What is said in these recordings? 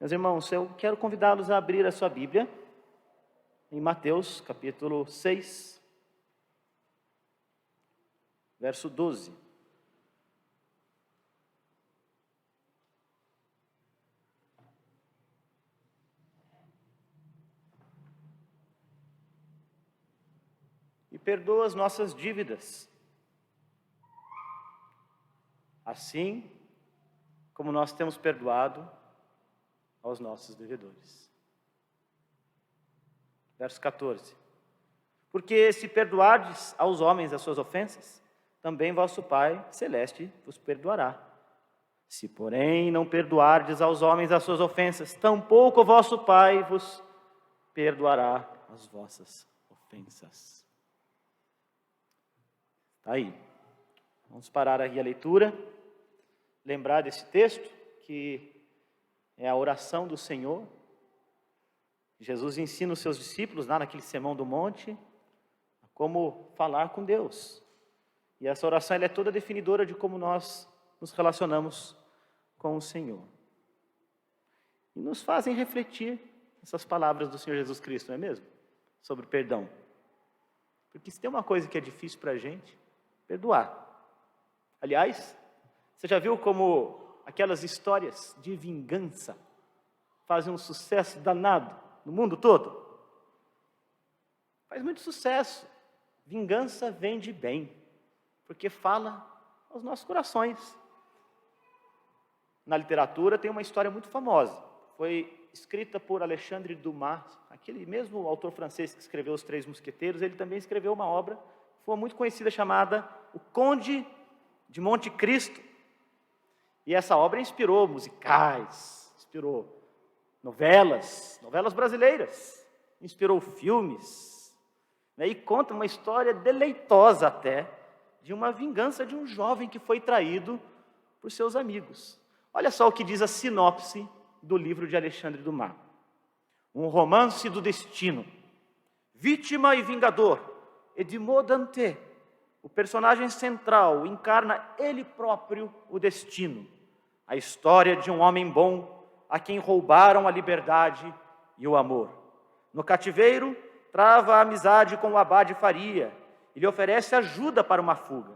Meus irmãos, eu quero convidá-los a abrir a sua Bíblia em Mateus, capítulo 6, verso 12. E perdoa as nossas dívidas, assim como nós temos perdoado aos nossos devedores. Verso 14. Porque se perdoardes aos homens as suas ofensas, também vosso Pai Celeste vos perdoará. Se, porém, não perdoardes aos homens as suas ofensas, tampouco o vosso Pai vos perdoará as vossas ofensas. Está aí. Vamos parar aqui a leitura, lembrar desse texto, que é a oração do Senhor. Jesus ensina os seus discípulos lá naquele Sermão do Monte como falar com Deus. E essa oração ela é toda definidora de como nós nos relacionamos com o Senhor. E nos fazem refletir essas palavras do Senhor Jesus Cristo, não é mesmo? Sobre perdão. Porque se tem uma coisa que é difícil para a gente, perdoar. Aliás, você já viu como aquelas histórias de vingança fazem um sucesso danado no mundo todo? Faz muito sucesso. Vingança vende bem, porque fala aos nossos corações. Na literatura tem uma história muito famosa. Foi escrita por Alexandre Dumas, aquele mesmo autor francês que escreveu Os Três Mosqueteiros. Ele também escreveu uma obra que foi muito conhecida, chamada O Conde de Monte Cristo. E essa obra inspirou musicais, inspirou novelas brasileiras, inspirou filmes, né? E conta uma história deleitosa até, de uma vingança de um jovem que foi traído por seus amigos. Olha só o que diz a sinopse do livro de Alexandre Dumas. Um romance do destino. Vítima e vingador, Edmond Dantes, o personagem central, encarna ele próprio o destino. A história de um homem bom a quem roubaram a liberdade e o amor. No cativeiro, trava a amizade com o abade Faria e lhe oferece ajuda para uma fuga.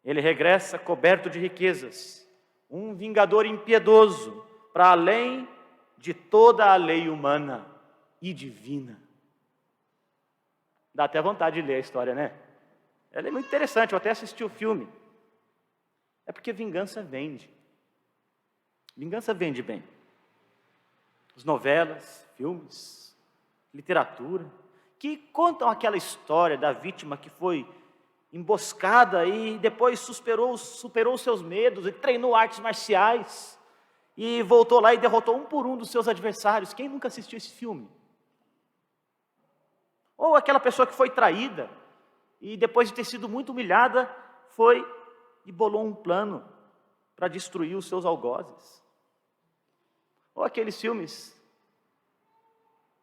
Ele regressa coberto de riquezas, um vingador impiedoso, para além de toda a lei humana e divina. Dá até vontade de ler a história, né? Ela é muito interessante, eu até assisti o filme. É porque vingança vende. Vingança vende bem. As novelas, filmes, literatura, que contam aquela história da vítima que foi emboscada e depois superou seus medos e treinou artes marciais e voltou lá e derrotou um por um dos seus adversários. Quem nunca assistiu esse filme? Ou aquela pessoa que foi traída e depois de ter sido muito humilhada, foi e bolou um plano para destruir os seus algozes. Ou aqueles filmes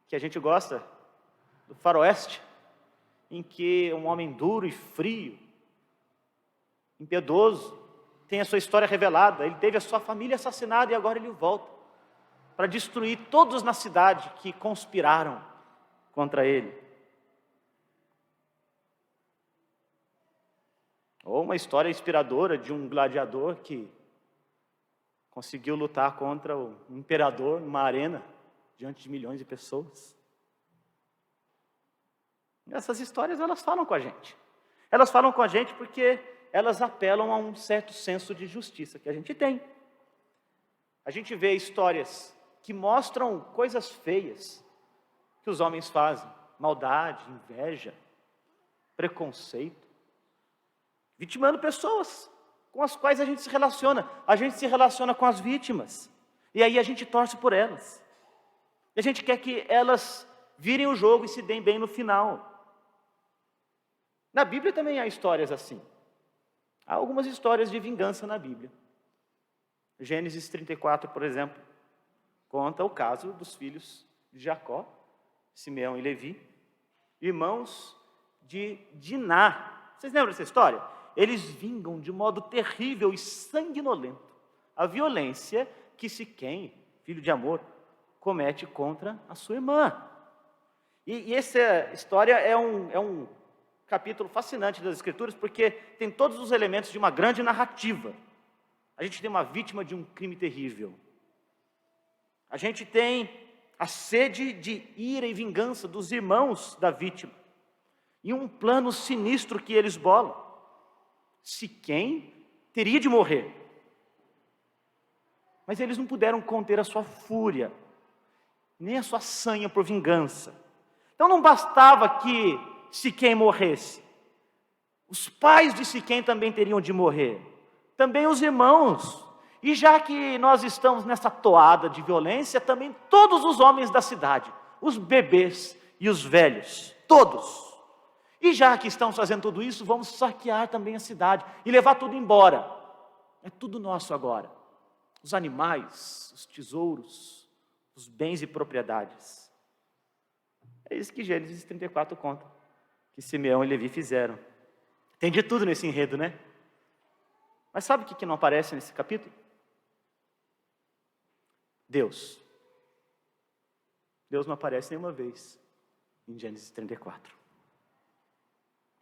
que a gente gosta, do faroeste, em que um homem duro e frio, impiedoso, tem a sua história revelada. Ele teve a sua família assassinada e agora ele volta para destruir todos na cidade que conspiraram contra ele. Ou uma história inspiradora de um gladiador que conseguiu lutar contra o imperador numa arena diante de milhões de pessoas. Essas histórias, elas falam com a gente. Elas falam com a gente porque elas apelam a um certo senso de justiça que a gente tem. A gente vê histórias que mostram coisas feias que os homens fazem. Maldade, inveja, preconceito. Vitimando pessoas com as quais a gente se relaciona. A gente se relaciona com as vítimas. E aí a gente torce por elas. E a gente quer que elas virem o jogo e se deem bem no final. Na Bíblia também há histórias assim. Há algumas histórias de vingança na Bíblia. Gênesis 34, por exemplo, conta o caso dos filhos de Jacó, Simeão e Levi, irmãos de Diná. Vocês lembram dessa história? Eles vingam de modo terrível e sanguinolento a violência que Siquém, filho de amor, comete contra a sua irmã. E essa história é um capítulo fascinante das Escrituras, porque tem todos os elementos de uma grande narrativa. A gente tem uma vítima de um crime terrível. A gente tem a sede de ira e vingança dos irmãos da vítima. E um plano sinistro que eles bolam. Siquém teria de morrer. Mas eles não puderam conter a sua fúria, nem a sua sanha por vingança. Então não bastava que Siquém morresse. Os pais de Siquém também teriam de morrer. Também os irmãos. E já que nós estamos nessa toada de violência, também todos os homens da cidade, os bebês e os velhos, todos. E já que estamos fazendo tudo isso, vamos saquear também a cidade e levar tudo embora. É tudo nosso agora. Os animais, os tesouros, os bens e propriedades. É isso que Gênesis 34 conta, que Simeão e Levi fizeram. Tem de tudo nesse enredo, né? Mas sabe o que não aparece nesse capítulo? Deus. Deus não aparece nenhuma vez em Gênesis 34.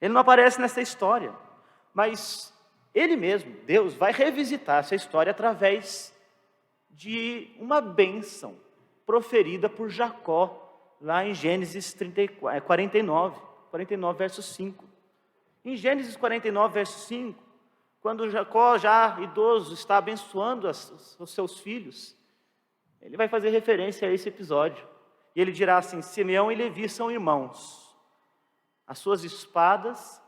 Ele não aparece nessa história, mas Ele mesmo, Deus, vai revisitar essa história através de uma bênção proferida por Jacó, lá em Gênesis 49, verso 5. Em Gênesis 49, verso 5, quando Jacó, já idoso, está abençoando os seus filhos, ele vai fazer referência a esse episódio. E ele dirá assim: Simeão e Levi são irmãos. As suas espadas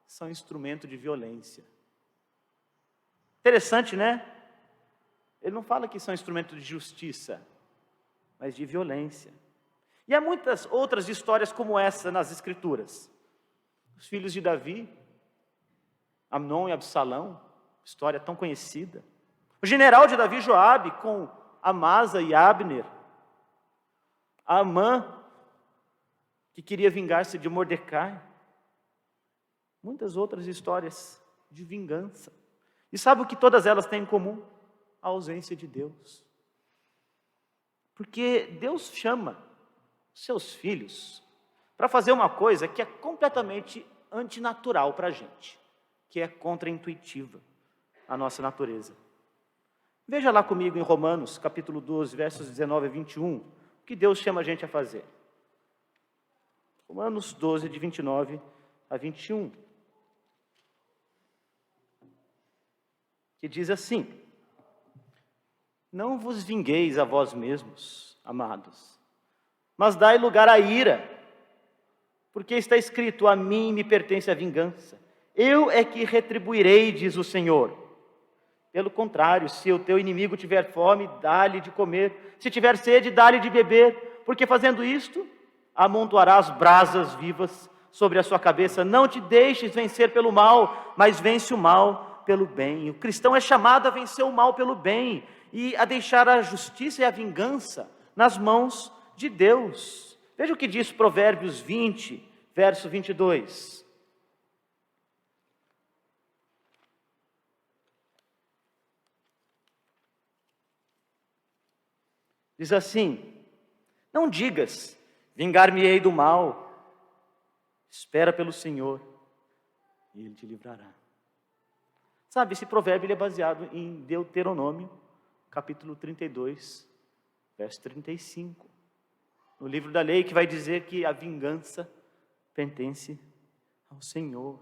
são instrumento de violência. Interessante, né? Ele não fala que são instrumento de justiça, mas de violência. E há muitas outras histórias como essa nas Escrituras. Os filhos de Davi, Amnon e Absalão, história tão conhecida. O general de Davi, Joabe, com Amasa e Abner. Amã, que queria vingar-se de Mordecai. Muitas outras histórias de vingança. E sabe o que todas elas têm em comum? A ausência de Deus. Porque Deus chama seus filhos para fazer uma coisa que é completamente antinatural para a gente, que é contraintuitiva à nossa natureza. Veja lá comigo em Romanos, capítulo 12, versos 19 a 21, o que Deus chama a gente a fazer. Romanos 12, de 29 a 21. Que diz assim: não vos vingueis a vós mesmos, amados, mas dai lugar à ira, porque está escrito: a mim me pertence a vingança, eu é que retribuirei, diz o Senhor. Pelo contrário, se o teu inimigo tiver fome, dá-lhe de comer, se tiver sede, dá-lhe de beber, porque fazendo isto, amontoarás brasas vivas sobre a sua cabeça. Não te deixes vencer pelo mal, mas vence o mal pelo bem. O cristão é chamado a vencer o mal pelo bem e a deixar a justiça e a vingança nas mãos de Deus. Veja o que diz Provérbios 20, verso 22. Diz assim: não digas, vingar-me-ei do mal. Espera pelo Senhor, e Ele te livrará. Sabe, esse provérbio ele é baseado em Deuteronômio, capítulo 32, verso 35. No livro da lei, que vai dizer que a vingança pertence ao Senhor.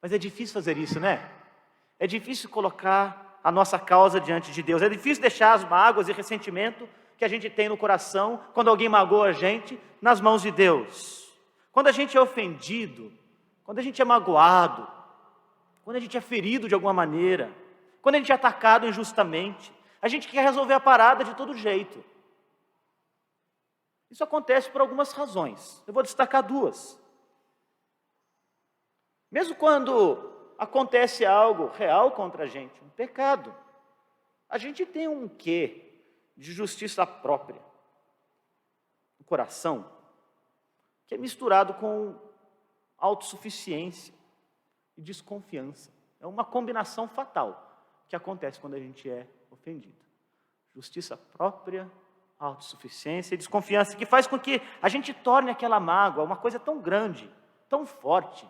Mas é difícil fazer isso, né? É difícil colocar a nossa causa diante de Deus. É difícil deixar as mágoas e ressentimento que a gente tem no coração, quando alguém magoa a gente, nas mãos de Deus. Quando a gente é ofendido, quando a gente é magoado, quando a gente é ferido de alguma maneira, quando a gente é atacado injustamente, a gente quer resolver a parada de todo jeito. Isso acontece por algumas razões. Eu vou destacar duas. Mesmo quando acontece algo real contra a gente, um pecado, a gente tem um quê de justiça própria no coração, que é misturado com autossuficiência e desconfiança. É uma combinação fatal que acontece quando a gente é ofendido. Justiça própria, autossuficiência e desconfiança, que faz com que a gente torne aquela mágoa uma coisa tão grande, tão forte,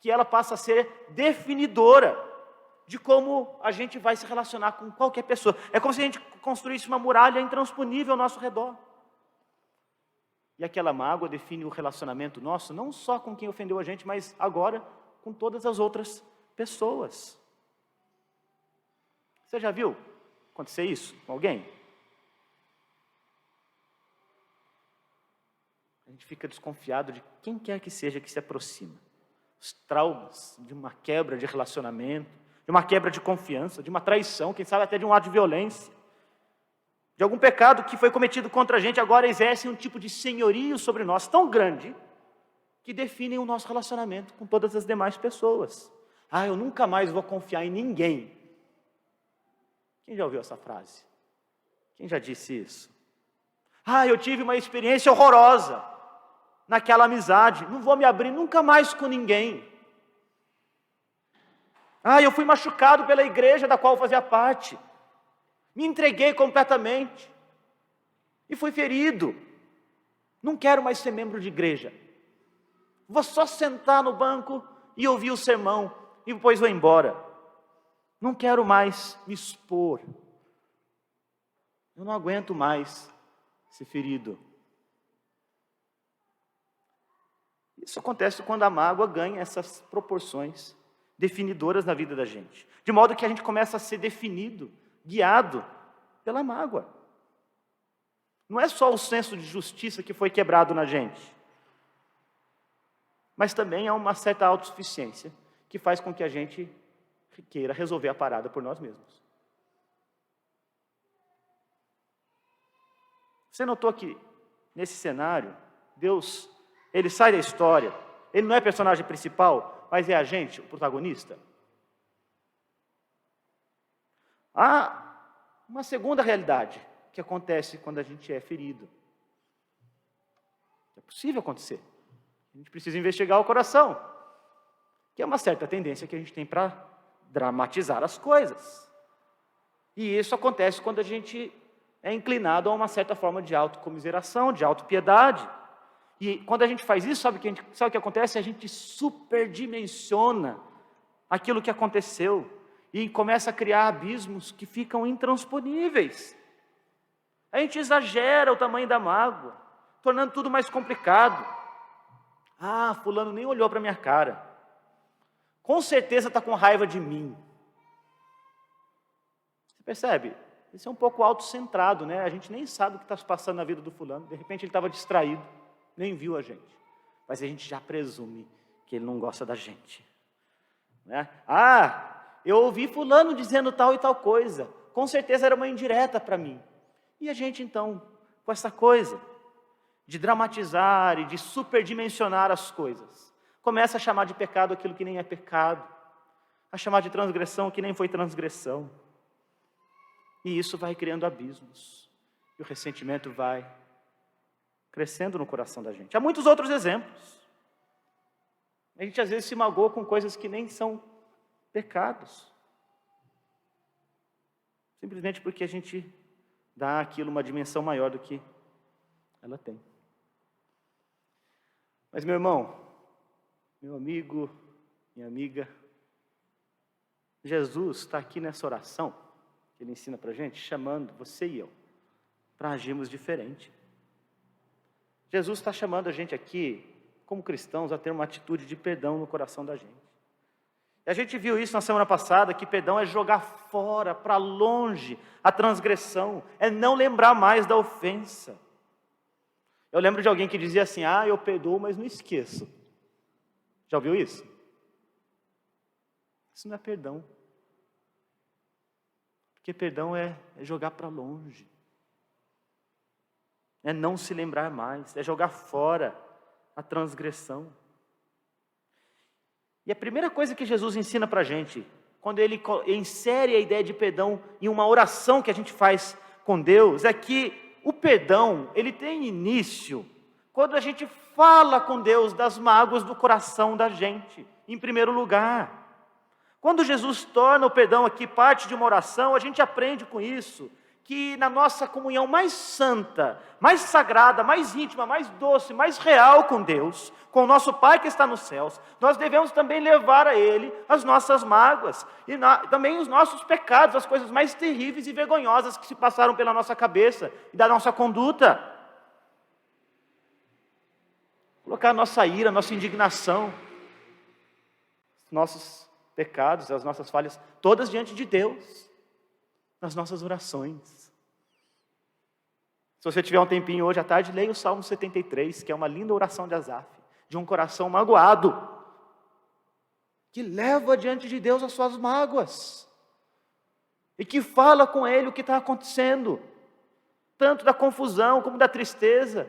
que ela passa a ser definidora de como a gente vai se relacionar com qualquer pessoa. É como se a gente construísse uma muralha intransponível ao nosso redor. E aquela mágoa define o relacionamento nosso, não só com quem ofendeu a gente, mas agora com todas as outras pessoas. Você já viu acontecer isso com alguém? A gente fica desconfiado de quem quer que seja que se aproxima. Os traumas de uma quebra de relacionamento, de uma quebra de confiança, de uma traição, quem sabe até de um ato de violência, de algum pecado que foi cometido contra a gente, agora exerce um tipo de senhorio sobre nós tão grande, que definem o nosso relacionamento com todas as demais pessoas. Eu nunca mais vou confiar em ninguém. Quem já ouviu essa frase? Quem já disse isso? Eu tive uma experiência horrorosa naquela amizade, não vou me abrir nunca mais com ninguém. Eu fui machucado pela igreja da qual eu fazia parte, me entreguei completamente e fui ferido, não quero mais ser membro de igreja, vou só sentar no banco e ouvir o sermão e depois vou embora, não quero mais me expor, eu não aguento mais ser ferido. Isso acontece quando a mágoa ganha essas proporções definidoras na vida da gente, de modo que a gente começa a ser definido, guiado pela mágoa. Não é só o senso de justiça que foi quebrado na gente, mas também há uma certa autossuficiência que faz com que a gente queira resolver a parada por nós mesmos. Você notou que nesse cenário, Deus, ele sai da história, ele não é personagem principal, mas é a gente, o protagonista? Há uma segunda realidade que acontece quando a gente é ferido. É possível acontecer. A gente precisa investigar o coração, que é uma certa tendência que a gente tem para dramatizar as coisas. E isso acontece quando a gente é inclinado a uma certa forma de autocomiseração, de autopiedade. E quando a gente faz isso, sabe o que acontece? A gente superdimensiona aquilo que aconteceu e começa a criar abismos que ficam intransponíveis. A gente exagera o tamanho da mágoa, tornando tudo mais complicado. Fulano nem olhou para minha cara. Com certeza está com raiva de mim. Você percebe? Isso é um pouco autocentrado, né? A gente nem sabe o que está se passando na vida do fulano. De repente ele estava distraído, nem viu a gente. Mas a gente já presume que ele não gosta da gente. Né? Eu ouvi fulano dizendo tal e tal coisa. Com certeza era uma indireta para mim. E a gente então, com essa coisa de dramatizar e de superdimensionar as coisas, começa a chamar de pecado aquilo que nem é pecado, a chamar de transgressão o que nem foi transgressão. E isso vai criando abismos. E o ressentimento vai crescendo no coração da gente. Há muitos outros exemplos. A gente às vezes se magoa com coisas que nem são pecados. Simplesmente porque a gente dá àquilo uma dimensão maior do que ela tem. Mas meu irmão, meu amigo, minha amiga, Jesus está aqui nessa oração que Ele ensina para a gente, chamando você e eu para agirmos diferente. Jesus está chamando a gente aqui, como cristãos, a ter uma atitude de perdão no coração da gente. E a gente viu isso na semana passada, que perdão é jogar fora, para longe, a transgressão, é não lembrar mais da ofensa. Eu lembro de alguém que dizia assim, eu perdoo, mas não esqueço. Já ouviu isso? Isso não é perdão. Porque perdão é jogar para longe. É não se lembrar mais, é jogar fora a transgressão. E a primeira coisa que Jesus ensina para a gente, quando Ele insere a ideia de perdão em uma oração que a gente faz com Deus, é que o perdão, ele tem início quando a gente fala com Deus das mágoas do coração da gente, em primeiro lugar. Quando Jesus torna o perdão aqui parte de uma oração, a gente aprende com isso, que na nossa comunhão mais santa, mais sagrada, mais íntima, mais doce, mais real com Deus, com o nosso Pai que está nos céus, nós devemos também levar a Ele as nossas mágoas e também os nossos pecados, as coisas mais terríveis e vergonhosas que se passaram pela nossa cabeça e da nossa conduta. Colocar a nossa ira, a nossa indignação, nossos pecados, as nossas falhas, todas diante de Deus, nas nossas orações. Se você tiver um tempinho hoje à tarde, leia o Salmo 73, que é uma linda oração de Asaf, de um coração magoado, que leva diante de Deus as suas mágoas, e que fala com Ele o que está acontecendo, tanto da confusão, como da tristeza,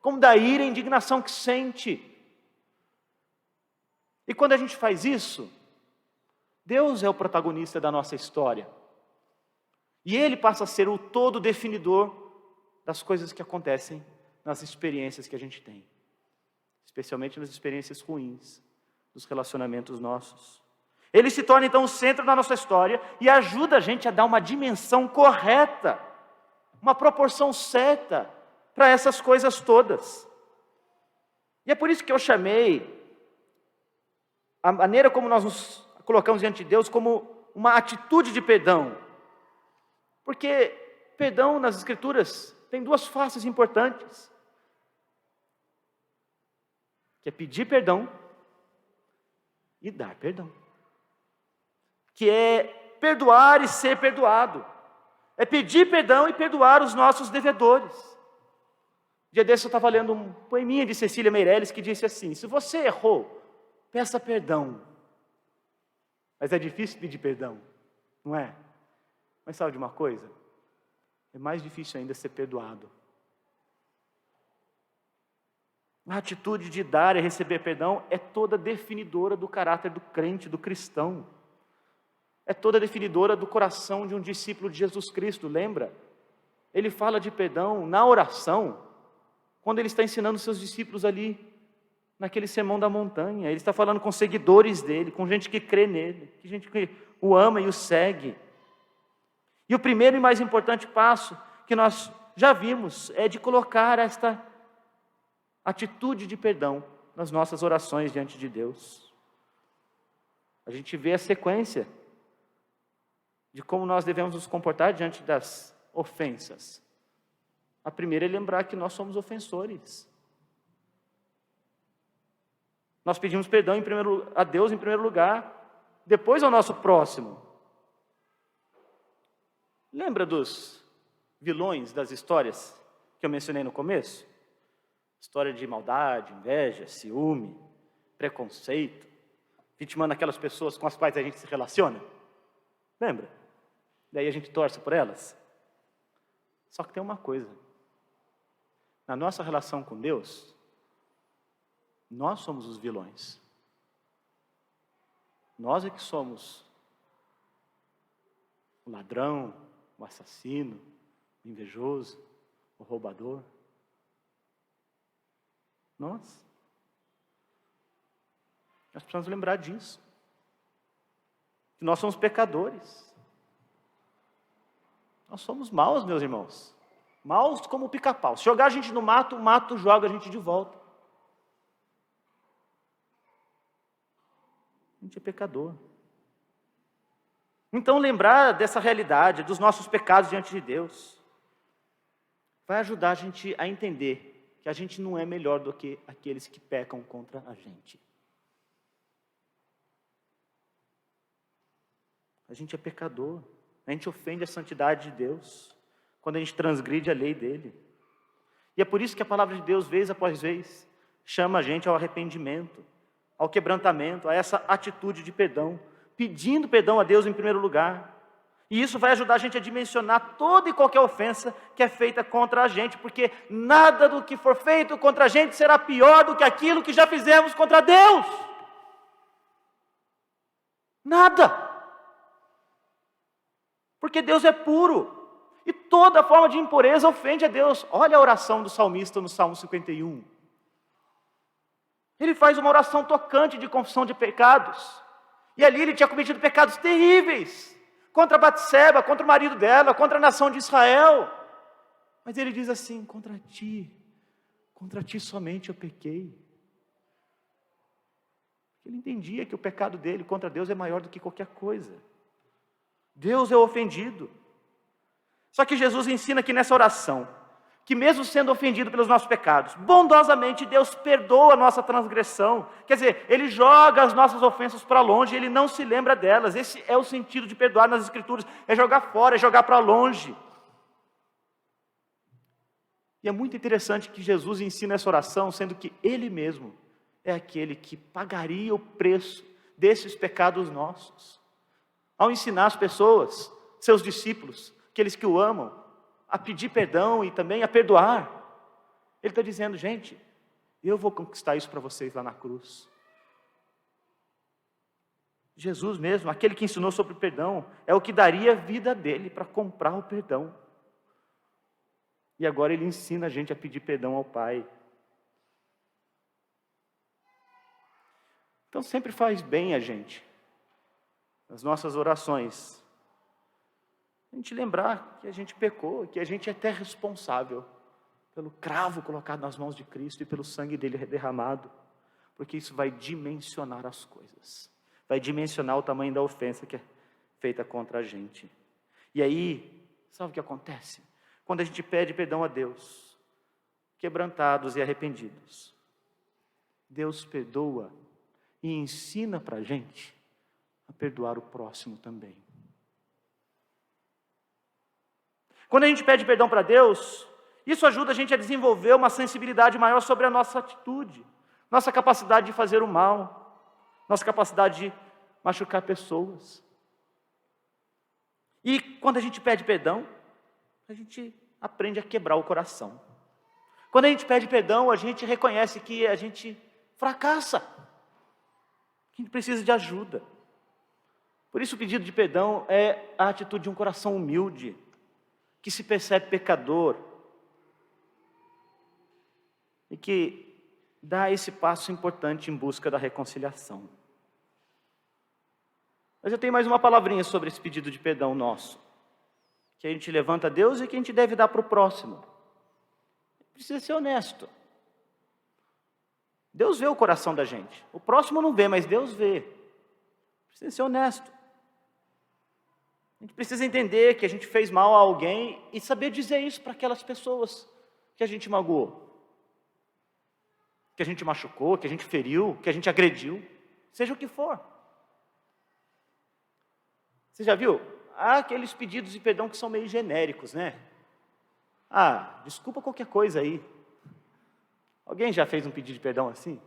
como da ira e indignação que sente. E quando a gente faz isso, Deus é o protagonista da nossa história. E Ele passa a ser o todo definidor das coisas que acontecem nas experiências que a gente tem. Especialmente nas experiências ruins, dos relacionamentos nossos. Ele se torna então o centro da nossa história e ajuda a gente a dar uma dimensão correta, uma proporção certa para essas coisas todas. E é por isso que eu chamei a maneira como nós nos colocamos diante de Deus como uma atitude de perdão. Porque perdão nas Escrituras tem duas faces importantes, que é pedir perdão e dar perdão. Que é perdoar e ser perdoado. É pedir perdão e perdoar os nossos devedores. Dia desse eu estava lendo um poeminha de Cecília Meirelles que disse assim: se você errou, peça perdão. Mas é difícil pedir perdão, não é? Mas sabe de uma coisa? É mais difícil ainda ser perdoado. A atitude de dar e receber perdão é toda definidora do caráter do crente, do cristão. É toda definidora do coração de um discípulo de Jesus Cristo, lembra? Ele fala de perdão na oração, quando ele está ensinando seus discípulos ali, naquele sermão da montanha. Ele está falando com seguidores dele, com gente que crê nele, com gente que o ama e o segue. E o primeiro e mais importante passo que nós já vimos é de colocar esta atitude de perdão nas nossas orações diante de Deus. A gente vê a sequência de como nós devemos nos comportar diante das ofensas. A primeira é lembrar que nós somos ofensores. Nós pedimos perdão a Deus em primeiro lugar, depois ao nosso próximo. Lembra dos vilões das histórias que eu mencionei no começo? História de maldade, inveja, ciúme, preconceito, vitimando aquelas pessoas com as quais a gente se relaciona. Lembra? Daí a gente torce por elas. Só que tem uma coisa. Na nossa relação com Deus, nós somos os vilões. Nós é que somos o ladrão, o assassino, o invejoso, o roubador. Nós precisamos lembrar disso. Que nós somos pecadores. Nós somos maus, meus irmãos. Maus como o pica-pau. Se jogar a gente no mato, o mato joga a gente de volta. A gente é pecador. Então lembrar dessa realidade, dos nossos pecados diante de Deus, vai ajudar a gente a entender que a gente não é melhor do que aqueles que pecam contra a gente. A gente é pecador, a gente ofende a santidade de Deus, quando a gente transgride a lei dele. E é por isso que a palavra de Deus, vez após vez, chama a gente ao arrependimento, ao quebrantamento, a essa atitude de perdão, pedindo perdão a Deus em primeiro lugar. E isso vai ajudar a gente a dimensionar toda e qualquer ofensa que é feita contra a gente, porque nada do que for feito contra a gente será pior do que aquilo que já fizemos contra Deus. Nada. Porque Deus é puro. E toda forma de impureza ofende a Deus. Olha a oração do salmista no Salmo 51. Ele faz uma oração tocante de confissão de pecados. E ali ele tinha cometido pecados terríveis. contra Batseba, contra o marido dela, contra a nação de Israel. Mas ele diz assim: contra ti somente eu pequei. Ele entendia que o pecado dele contra Deus é maior do que qualquer coisa. Deus é o ofendido. Só que Jesus ensina aqui nessa oração, que mesmo sendo ofendido pelos nossos pecados, bondosamente Deus perdoa a nossa transgressão. Quer dizer, Ele joga as nossas ofensas para longe, Ele não se lembra delas. Esse é o sentido de perdoar nas Escrituras, é jogar fora, é jogar para longe. E é muito interessante que Jesus ensina essa oração, sendo que Ele mesmo é aquele que pagaria o preço desses pecados nossos. Ao ensinar as pessoas, seus discípulos, aqueles que o amam, a pedir perdão e também a perdoar, Ele está dizendo: gente, eu vou conquistar isso para vocês lá na cruz. Jesus mesmo, aquele que ensinou sobre o perdão, é o que daria a vida dele para comprar o perdão. E agora Ele ensina a gente a pedir perdão ao Pai. Então sempre faz bem a gente, nas nossas orações, a gente lembrar que a gente pecou, que a gente é até responsável pelo cravo colocado nas mãos de Cristo e pelo sangue dele derramado, porque isso vai dimensionar as coisas, vai dimensionar o tamanho da ofensa que é feita contra a gente. E aí, sabe o que acontece? Quando a gente pede perdão a Deus, quebrantados e arrependidos, Deus perdoa e ensina para a gente a perdoar o próximo também. Quando a gente pede perdão para Deus, isso ajuda a gente a desenvolver uma sensibilidade maior sobre a nossa atitude, nossa capacidade de fazer o mal, nossa capacidade de machucar pessoas. E quando a gente pede perdão, a gente aprende a quebrar o coração. Quando a gente pede perdão, a gente reconhece que a gente fracassa, que a gente precisa de ajuda. Por isso o pedido de perdão é a atitude de um coração humilde, que se percebe pecador e que dá esse passo importante em busca da reconciliação. Mas eu tenho mais uma palavrinha sobre esse pedido de perdão nosso, que a gente levanta a Deus e que a gente deve dar para o próximo. Precisa ser honesto. Deus vê o coração da gente. O próximo não vê, mas Deus vê. Precisa ser honesto. A gente precisa entender que a gente fez mal a alguém e saber dizer isso para aquelas pessoas que a gente magoou, que a gente machucou, que a gente feriu, que a gente agrediu, seja o que for. Você já viu? Há aqueles pedidos de perdão que são meio genéricos, né? Ah, desculpa qualquer coisa aí. Alguém já fez um pedido de perdão assim?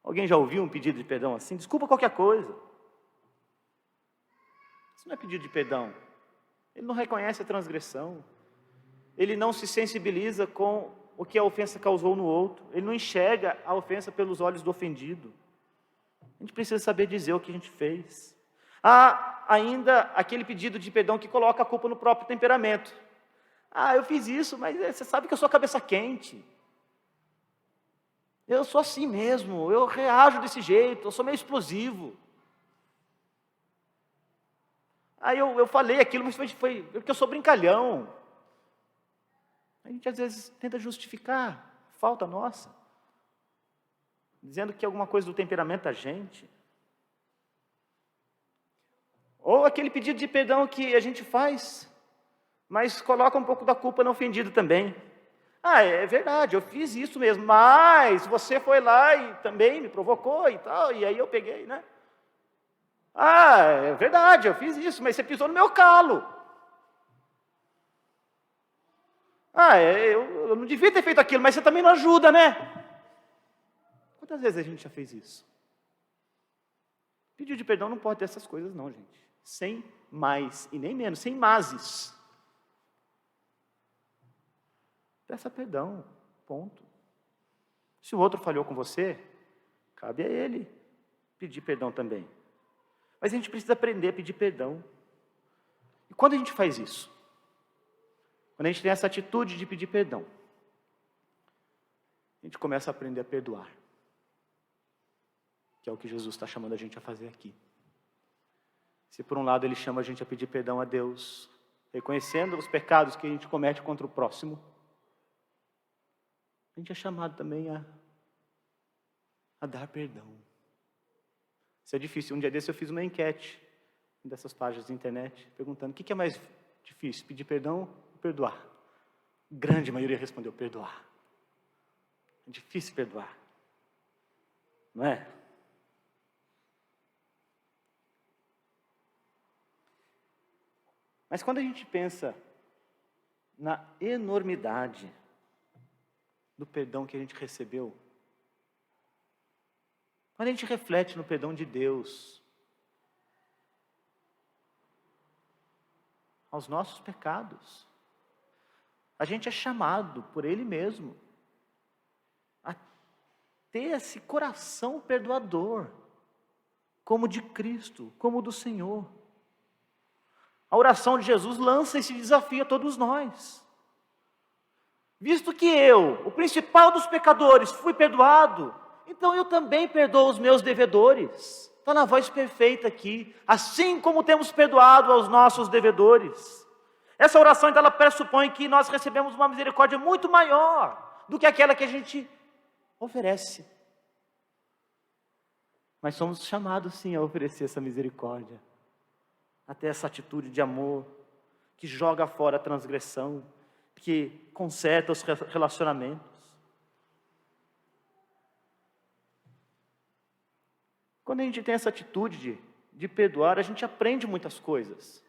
Alguém já ouviu um pedido de perdão assim? Desculpa qualquer coisa. Isso não é pedido de perdão. Ele não reconhece a transgressão. Ele não se sensibiliza com o que a ofensa causou no outro. Ele não enxerga a ofensa pelos olhos do ofendido. A gente precisa saber dizer o que a gente fez. Há ainda aquele pedido de perdão que coloca a culpa no próprio temperamento. Ah, eu fiz isso, mas você sabe que eu sou cabeça quente. Eu sou assim mesmo, eu reajo desse jeito, eu sou meio explosivo. Aí eu falei aquilo, mas foi porque eu sou brincalhão. A gente às vezes tenta justificar a falta nossa, dizendo que alguma coisa do temperamento da gente. Ou aquele pedido de perdão que a gente faz, mas coloca um pouco da culpa no ofendido também. Ah, é verdade, eu fiz isso mesmo, mas você foi lá e também me provocou e tal, e aí eu peguei, né? Ah, é verdade, eu fiz isso, mas você pisou no meu calo. Ah, eu não devia ter feito aquilo, mas você também não ajuda, né? Quantas vezes a gente já fez isso? Pedido de perdão não pode ter essas coisas não, gente. Sem mais e nem menos, sem mases. Peça perdão, ponto. Se o outro falhou com você, cabe a ele pedir perdão também. Mas a gente precisa aprender a pedir perdão. E quando a gente faz isso? Quando a gente tem essa atitude de pedir perdão, a gente começa a aprender a perdoar. Que é o que Jesus está chamando a gente a fazer aqui. Se por um lado Ele chama a gente a pedir perdão a Deus, reconhecendo os pecados que a gente comete contra o próximo, a gente é chamado também a dar perdão. Isso é difícil. Um dia desse eu fiz uma enquete dessas páginas de internet, perguntando o que é mais difícil, pedir perdão ou perdoar? A grande maioria respondeu perdoar. É difícil perdoar, não é? Mas quando a gente pensa na enormidade do perdão que a gente recebeu, quando a gente reflete no perdão de Deus aos nossos pecados, a gente é chamado por Ele mesmo a ter esse coração perdoador, como de Cristo, como do Senhor. A oração de Jesus lança esse desafio a todos nós. Visto que eu, o principal dos pecadores, fui perdoado, então eu também perdoo os meus devedores. Está na voz perfeita aqui. Assim como temos perdoado aos nossos devedores. Essa oração, então, ela pressupõe que nós recebemos uma misericórdia muito maior do que aquela que a gente oferece. Mas somos chamados, sim, a oferecer essa misericórdia. Até essa atitude de amor, que joga fora a transgressão, que conserta os relacionamentos. Quando a gente tem essa atitude de perdoar, a gente aprende muitas coisas.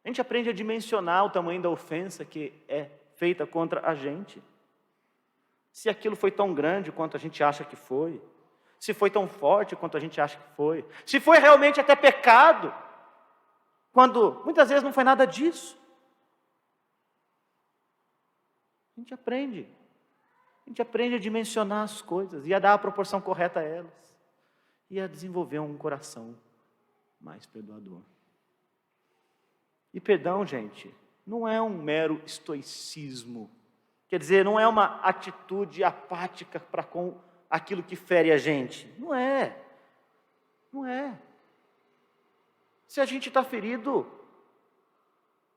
A gente aprende a dimensionar o tamanho da ofensa que é feita contra a gente. Se aquilo foi tão grande quanto a gente acha que foi. Se foi tão forte quanto a gente acha que foi. Se foi realmente até pecado, quando muitas vezes não foi nada disso. A gente aprende a dimensionar as coisas e a dar a proporção correta a elas. E a desenvolver um coração mais perdoador. E perdão, gente, não é um mero estoicismo. Quer dizer, não é uma atitude apática para com aquilo que fere a gente. Não é. Não é. Se a gente está ferido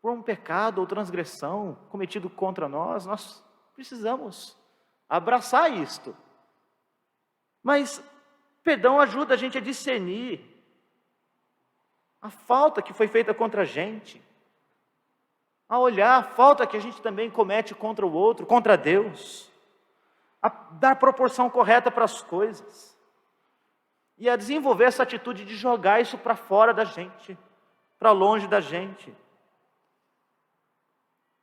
por um pecado ou transgressão cometido contra nós, nós precisamos abraçar isto. Mas perdão ajuda a gente a discernir a falta que foi feita contra a gente, a olhar a falta que a gente também comete contra o outro, contra Deus, a dar proporção correta para as coisas, e a desenvolver essa atitude de jogar isso para fora da gente, para longe da gente.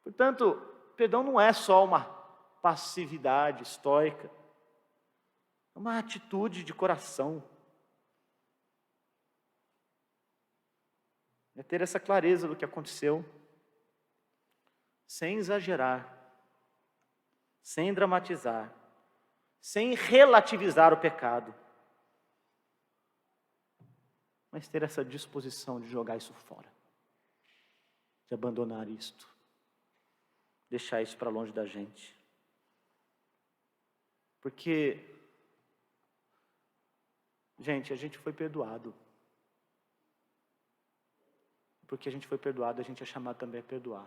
Portanto, perdão não é só uma passividade estoica, é uma atitude de coração. É ter essa clareza do que aconteceu, sem exagerar, sem dramatizar, sem relativizar o pecado, mas ter essa disposição de jogar isso fora, de abandonar isto, deixar isso para longe da gente. Porque, gente, a gente foi perdoado. Porque a gente foi perdoado, a gente é chamado também a perdoar.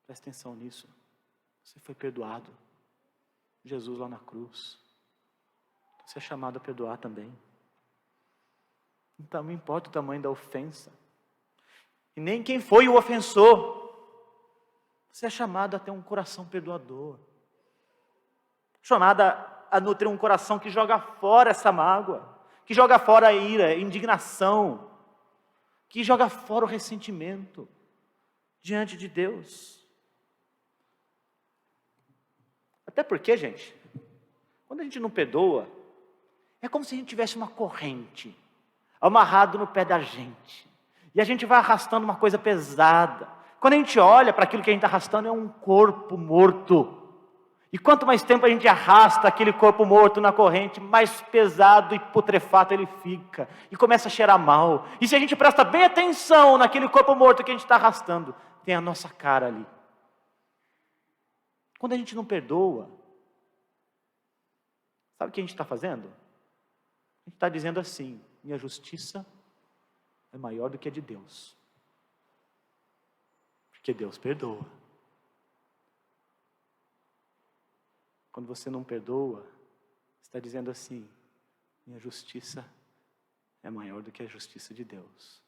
Presta atenção nisso. Você foi perdoado. Jesus lá na cruz. Você é chamado a perdoar também. Então, não importa o tamanho da ofensa. E nem quem foi o ofensor. Você é chamado a ter um coração perdoador. Chamado a nutrir um coração que joga fora essa mágoa. Que joga fora a ira, a indignação. Que joga fora o ressentimento diante de Deus. Até porque, gente, quando a gente não perdoa, é como se a gente tivesse uma corrente amarrado no pé da gente. E a gente vai arrastando uma coisa pesada. Quando a gente olha para aquilo que a gente está arrastando, é um corpo morto. E quanto mais tempo a gente arrasta aquele corpo morto na corrente, mais pesado e putrefato ele fica. E começa a cheirar mal. E se a gente presta bem atenção naquele corpo morto que a gente está arrastando, tem a nossa cara ali. Quando a gente não perdoa, sabe o que a gente está fazendo? A gente está dizendo assim: minha justiça é maior do que a de Deus. Porque Deus perdoa. Quando você não perdoa, você está dizendo assim: minha justiça é maior do que a justiça de Deus.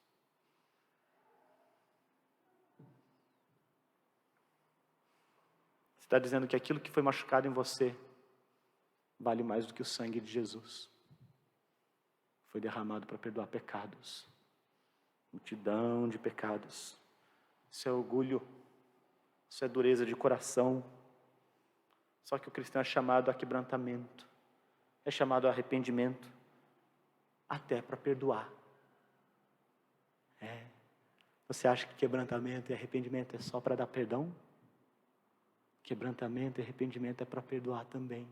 Você está dizendo que aquilo que foi machucado em você vale mais do que o sangue de Jesus. Foi derramado para perdoar pecados. Multidão de pecados. Isso é orgulho. Isso é dureza de coração. Só que o cristão é chamado a quebrantamento. É chamado a arrependimento. Até para perdoar. Você acha que quebrantamento e arrependimento é só para dar perdão? Quebrantamento e arrependimento é para perdoar também.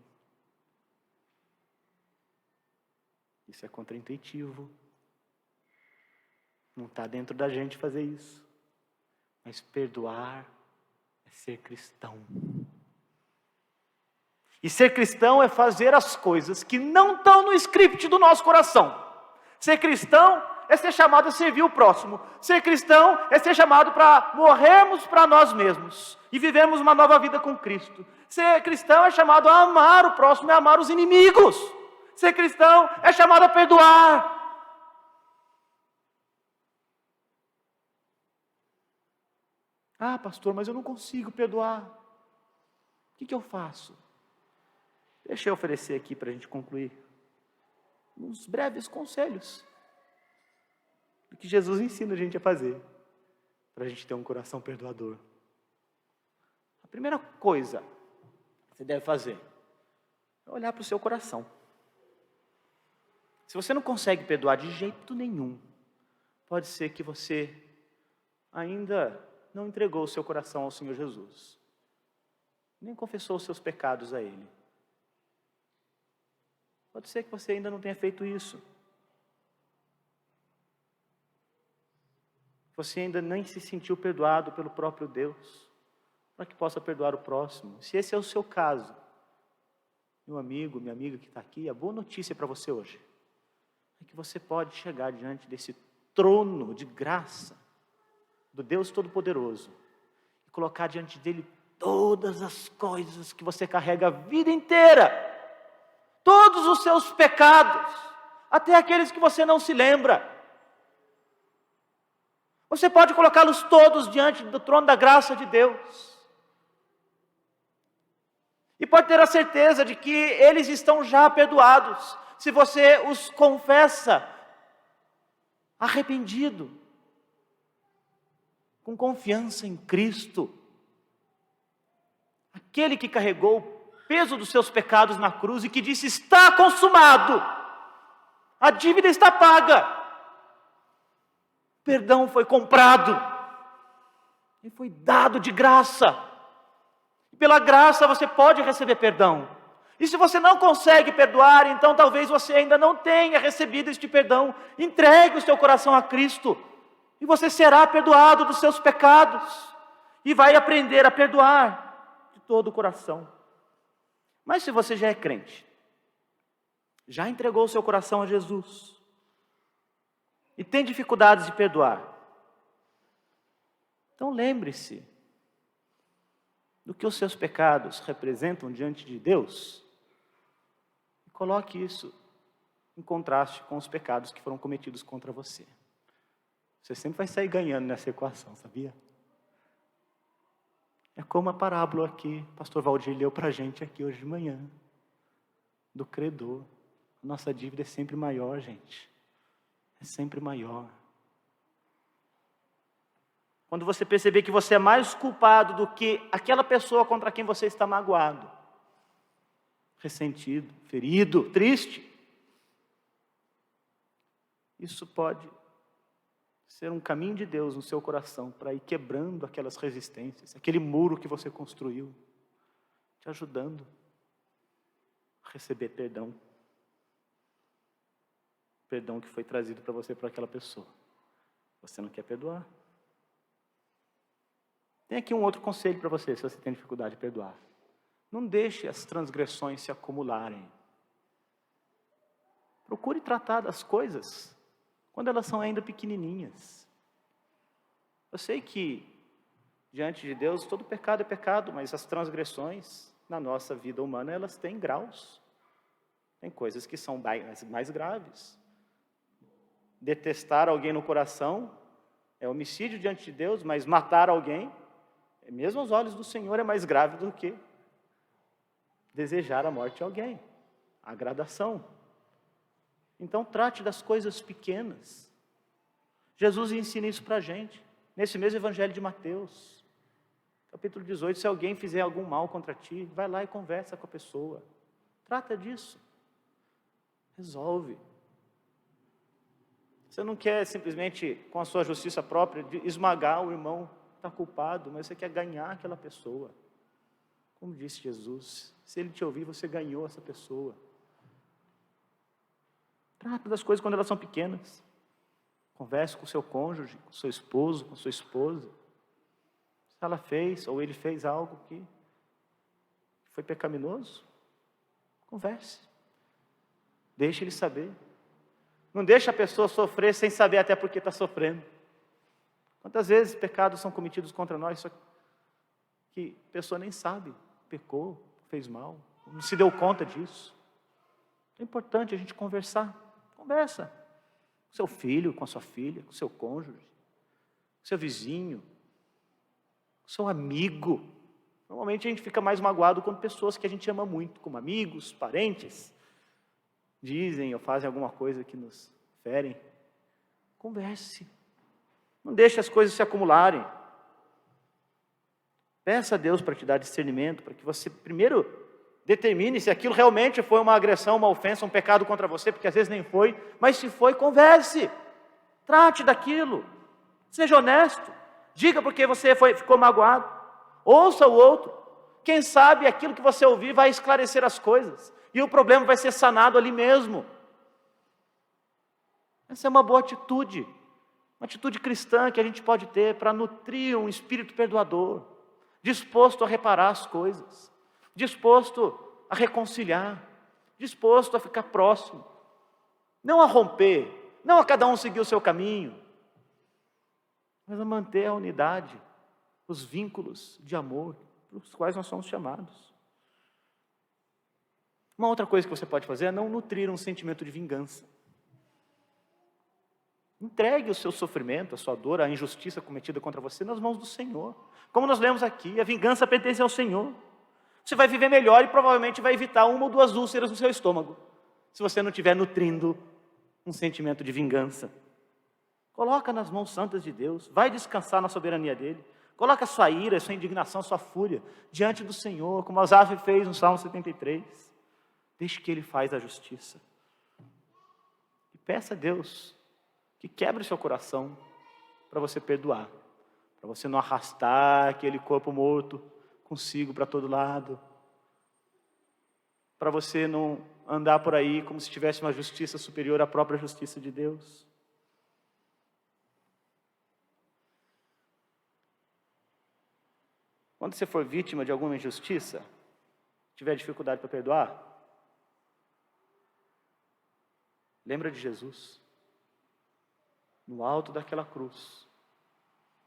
Isso é contraintuitivo. Não está dentro da gente fazer isso. Mas perdoar é ser cristão. E ser cristão é fazer as coisas que não estão no script do nosso coração. Ser cristão é ser chamado a servir o próximo. Ser cristão é ser chamado para morrermos para nós mesmos e vivemos uma nova vida com Cristo. Ser cristão é chamado a amar o próximo e amar os inimigos. Ser cristão é chamado a perdoar. Ah, pastor, mas eu não consigo perdoar. O que eu faço? Deixa eu oferecer aqui para a gente concluir uns breves conselhos do que Jesus ensina a gente a fazer para a gente ter um coração perdoador. A primeira coisa que você deve fazer é olhar para o seu coração. Se você não consegue perdoar de jeito nenhum, pode ser que você ainda não entregou o seu coração ao Senhor Jesus, nem confessou os seus pecados a Ele. Pode ser que você ainda não tenha feito isso. Você ainda nem se sentiu perdoado pelo próprio Deus, para que possa perdoar o próximo. Se esse é o seu caso, meu amigo, minha amiga que está aqui, a boa notícia para você hoje é que você pode chegar diante desse trono de graça do Deus Todo-Poderoso e colocar diante dele todas as coisas que você carrega a vida inteira, todos os seus pecados, até aqueles que você não se lembra. Você pode colocá-los todos diante do trono da graça de Deus. E pode ter a certeza de que eles estão já perdoados, se você os confessa arrependido, com confiança em Cristo. Aquele que carregou o peso dos seus pecados na cruz e que disse: está consumado, a dívida está paga, o perdão foi comprado e foi dado de graça. E pela graça você pode receber perdão. E se você não consegue perdoar, então talvez você ainda não tenha recebido este perdão. Entregue o seu coração a Cristo e você será perdoado dos seus pecados e vai aprender a perdoar de todo o coração. Mas se você já é crente, já entregou o seu coração a Jesus e tem dificuldades de perdoar, então lembre-se do que os seus pecados representam diante de Deus. Coloque isso em contraste com os pecados que foram cometidos contra você. Você sempre vai sair ganhando nessa equação, sabia? É como a parábola que o pastor Valdir leu para a gente aqui hoje de manhã, do credor. Nossa dívida é sempre maior, gente. É sempre maior. Quando você perceber que você é mais culpado do que aquela pessoa contra quem você está magoado, ressentido, ferido, triste, isso pode ser um caminho de Deus no seu coração para ir quebrando aquelas resistências, aquele muro que você construiu, te ajudando a receber perdão. Perdão que foi trazido para você por aquela pessoa. Você não quer perdoar? Tem aqui um outro conselho para você, se você tem dificuldade de perdoar. Não deixe as transgressões se acumularem. Procure tratar das coisas quando elas são ainda pequenininhas. Eu sei que, diante de Deus, todo pecado é pecado, mas as transgressões na nossa vida humana, elas têm graus. Tem coisas que são mais graves. Detestar alguém no coração é homicídio diante de Deus, mas matar alguém, mesmo aos olhos do Senhor, é mais grave do que desejar a morte de alguém. A gradação. Então, trate das coisas pequenas. Jesus ensina isso para a gente, nesse mesmo Evangelho de Mateus, capítulo 18, se alguém fizer algum mal contra ti, vai lá e conversa com a pessoa. Trata disso. Resolve. Você não quer simplesmente, com a sua justiça própria, esmagar o irmão que está culpado, mas você quer ganhar aquela pessoa. Como disse Jesus, se ele te ouvir, você ganhou essa pessoa. Trata das coisas quando elas são pequenas. Converse com o seu cônjuge, com o seu esposo, com a sua esposa. Se ela fez ou ele fez algo que foi pecaminoso, converse. Deixe ele saber. Não deixe a pessoa sofrer sem saber até por que está sofrendo. Quantas vezes pecados são cometidos contra nós, só que a pessoa nem sabe, pecou, fez mal, não se deu conta disso. É importante a gente conversar. Conversa. Com seu filho, com a sua filha, com seu cônjuge, com seu vizinho, com seu amigo. Normalmente a gente fica mais magoado quando pessoas que a gente ama muito, como amigos, parentes, dizem ou fazem alguma coisa que nos ferem. Converse. Não deixe as coisas se acumularem. Peça a Deus para te dar discernimento, para que você primeiro determine se aquilo realmente foi uma agressão, uma ofensa, um pecado contra você, porque às vezes nem foi, mas se foi, converse. Trate daquilo. Seja honesto. Diga porque você ficou magoado. Ouça o outro. Quem sabe aquilo que você ouvir vai esclarecer as coisas. E o problema vai ser sanado ali mesmo. Essa é uma boa atitude. Uma atitude cristã que a gente pode ter para nutrir um espírito perdoador. Disposto a reparar as coisas. Disposto a reconciliar. Disposto a ficar próximo. Não a romper. Não a cada um seguir o seu caminho. Mas a manter a unidade. Os vínculos de amor pelos quais nós somos chamados. Uma outra coisa que você pode fazer é não nutrir um sentimento de vingança. Entregue o seu sofrimento, a sua dor, a injustiça cometida contra você nas mãos do Senhor. Como nós lemos aqui, a vingança pertence ao Senhor. Você vai viver melhor e provavelmente vai evitar uma ou duas úlceras no seu estômago, se você não estiver nutrindo um sentimento de vingança. Coloca nas mãos santas de Deus, vai descansar na soberania dEle. Coloca a sua ira, a sua indignação, a sua fúria diante do Senhor, como Asaf fez no Salmo 73. Deixe que Ele faz a justiça. E peça a Deus que quebre o seu coração para você perdoar. Para você não arrastar aquele corpo morto consigo para todo lado. Para você não andar por aí como se tivesse uma justiça superior à própria justiça de Deus. Quando você for vítima de alguma injustiça, tiver dificuldade para perdoar, lembra de Jesus. No alto daquela cruz,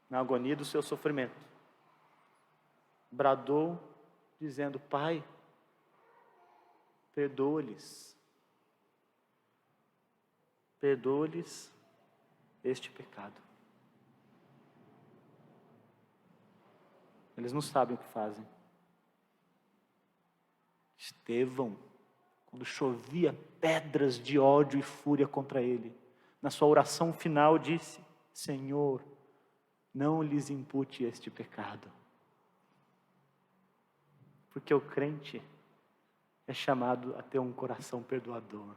na agonia do seu sofrimento, bradou dizendo: Pai, perdoa-lhes este pecado. Eles não sabem o que fazem. Estevão, quando chovia pedras de ódio e fúria contra ele, na sua oração final disse: Senhor, não lhes impute este pecado. Porque o crente é chamado a ter um coração perdoador.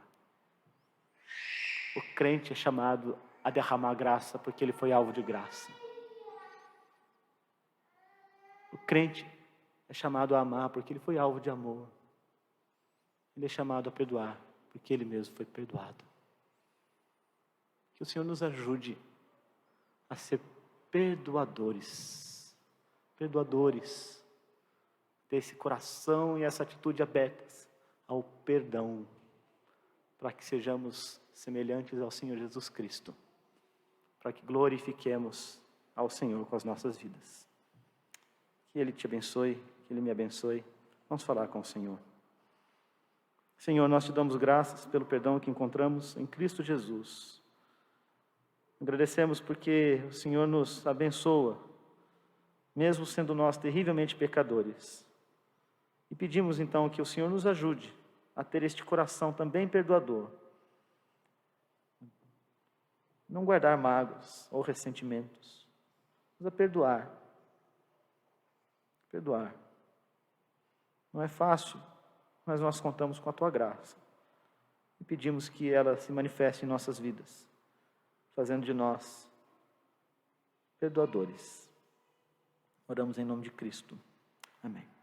O crente é chamado a derramar graça, porque ele foi alvo de graça. O crente é chamado a amar, porque ele foi alvo de amor. Ele é chamado a perdoar, porque ele mesmo foi perdoado. Que o Senhor nos ajude a ser perdoadores. Perdoadores. Ter esse coração e essa atitude abertas ao perdão. Para que sejamos semelhantes ao Senhor Jesus Cristo, para que glorifiquemos ao Senhor com as nossas vidas. Que Ele te abençoe, que Ele me abençoe. Vamos falar com o Senhor. Senhor, nós te damos graças pelo perdão que encontramos em Cristo Jesus. Agradecemos porque o Senhor nos abençoa, mesmo sendo nós terrivelmente pecadores. E pedimos então que o Senhor nos ajude a ter este coração também perdoador. Não guardar mágoas ou ressentimentos, mas a perdoar. Perdoar. Não é fácil, mas nós contamos com a Tua graça. E pedimos que ela se manifeste em nossas vidas, fazendo de nós perdoadores. Oramos em nome de Cristo. Amém.